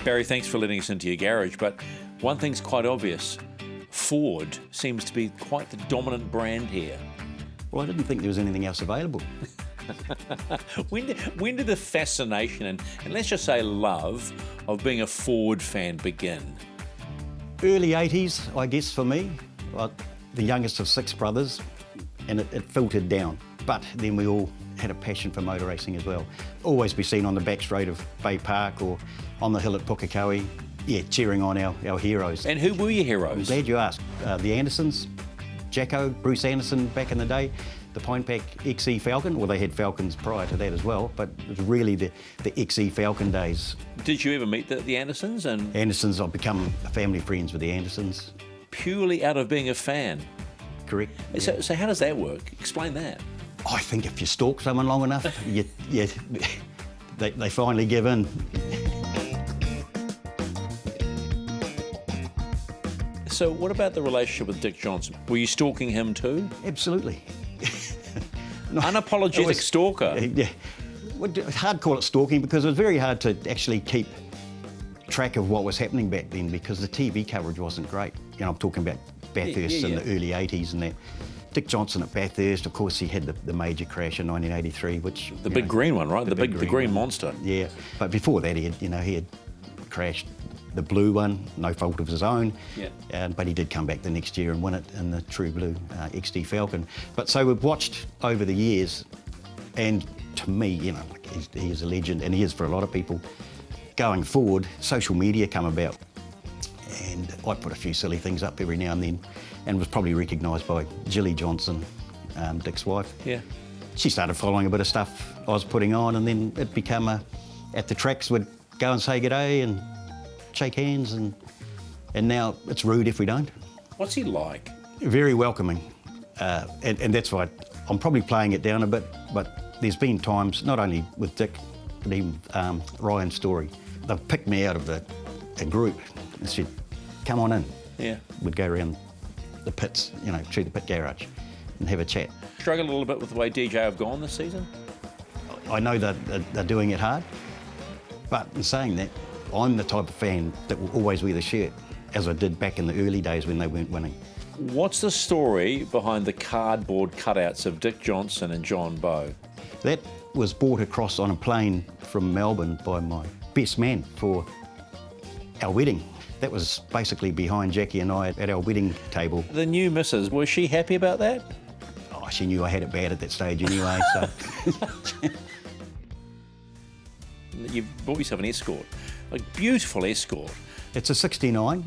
Barry, thanks for letting us into your garage, but one thing's quite obvious. Ford seems to be quite the dominant brand here. Well, I didn't think there was anything else available. When did the fascination and let's just say love of being a Ford fan begin? Early 80s, I guess, for me. Like the youngest of 6 brothers, and it filtered down. But then we all had a passion for motor racing as well. Always be seen on the back straight of Bay Park or on the hill at Pukekohe, cheering on our heroes. And who were your I'm heroes? glad you asked. The Andersons, Jacko, Bruce Anderson back in the day, the Pinepac XE Falcon, well, they had Falcons prior to that as well, but it was really the XE Falcon days. Did you ever meet the Andersons? And Andersons, I've become family friends with the Andersons. purely out of being a fan? Correct. So how does that work? Explain that. I think if you stalk someone long enough, they finally give in. So what about the relationship with Dick Johnson? Were you stalking him too? Absolutely. No, Unapologetic stalker. Yeah. It's hard to call it stalking because it was very hard to actually keep track of what was happening back then because the TV coverage wasn't great. You know, I'm talking about Bathurst in the early 80s and that. Dick Johnson at Bathurst, of course, he had the major crash in 1983, which... The big green one, right? The green one. Monster. Yeah, but before that, he had crashed the blue one, no fault of his own. Yeah. But he did come back the next year and win it in the true blue XD Falcon. But so we've watched over the years, and to me, you know, he is a legend, and he is for a lot of people. Going forward, social media come about, and I put a few silly things up every now and then, and was probably recognised by Jilly Johnson, Dick's wife. Yeah. She started following a bit of stuff I was putting on, and then it became at the tracks we'd go and say g'day and shake hands, and now it's rude if we don't. What's he like? Very welcoming, and that's why I'm probably playing it down a bit, but there's been times, not only with Dick, but even Ryan Story, they've picked me out of a group and said, come on in. Yeah. We'd go around the pits, you know, through the pit garage and have a chat. Struggle a little bit with the way DJ have gone this season? I know that they're doing it hard, but in saying that, I'm the type of fan that will always wear the shirt, as I did back in the early days when they weren't winning. What's the story behind the cardboard cutouts of Dick Johnson and John Bowe? That was brought across on a plane from Melbourne by my best man for our wedding. That was basically behind Jackie and I at our wedding table. The new missus, was she happy about that? Oh, she knew I had it bad at that stage anyway, so... You bought yourself an Escort, a beautiful Escort. It's a 69,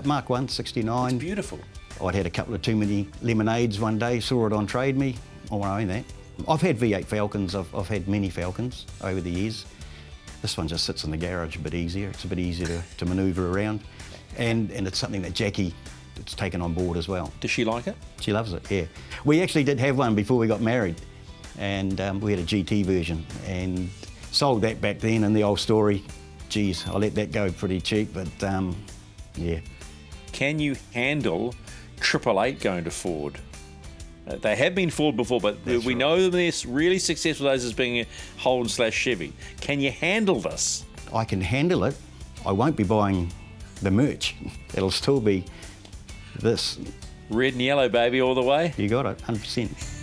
Mark 1, 69. It's beautiful. I'd had a couple of too many lemonades one day, saw it on Trade Me. I want to own that. I've had V8 Falcons, I've had many Falcons over the years. This one just sits in the garage a bit easier. It's a bit easier to manoeuvre around. And it's something that Jackie has taken on board as well. Does she like it? She loves it, yeah. We actually did have one before we got married, and we had a GT version, and sold that back then, and the old story, geez, I let that go pretty cheap, but yeah. Can you handle 888 going to Ford? They have been Ford before, but we know they're really successful days as being a Holden/Chevy. Can you handle this? I can handle it. I won't be buying the merch. It'll still be this. Red and yellow, baby, all the way. You got it, 100%.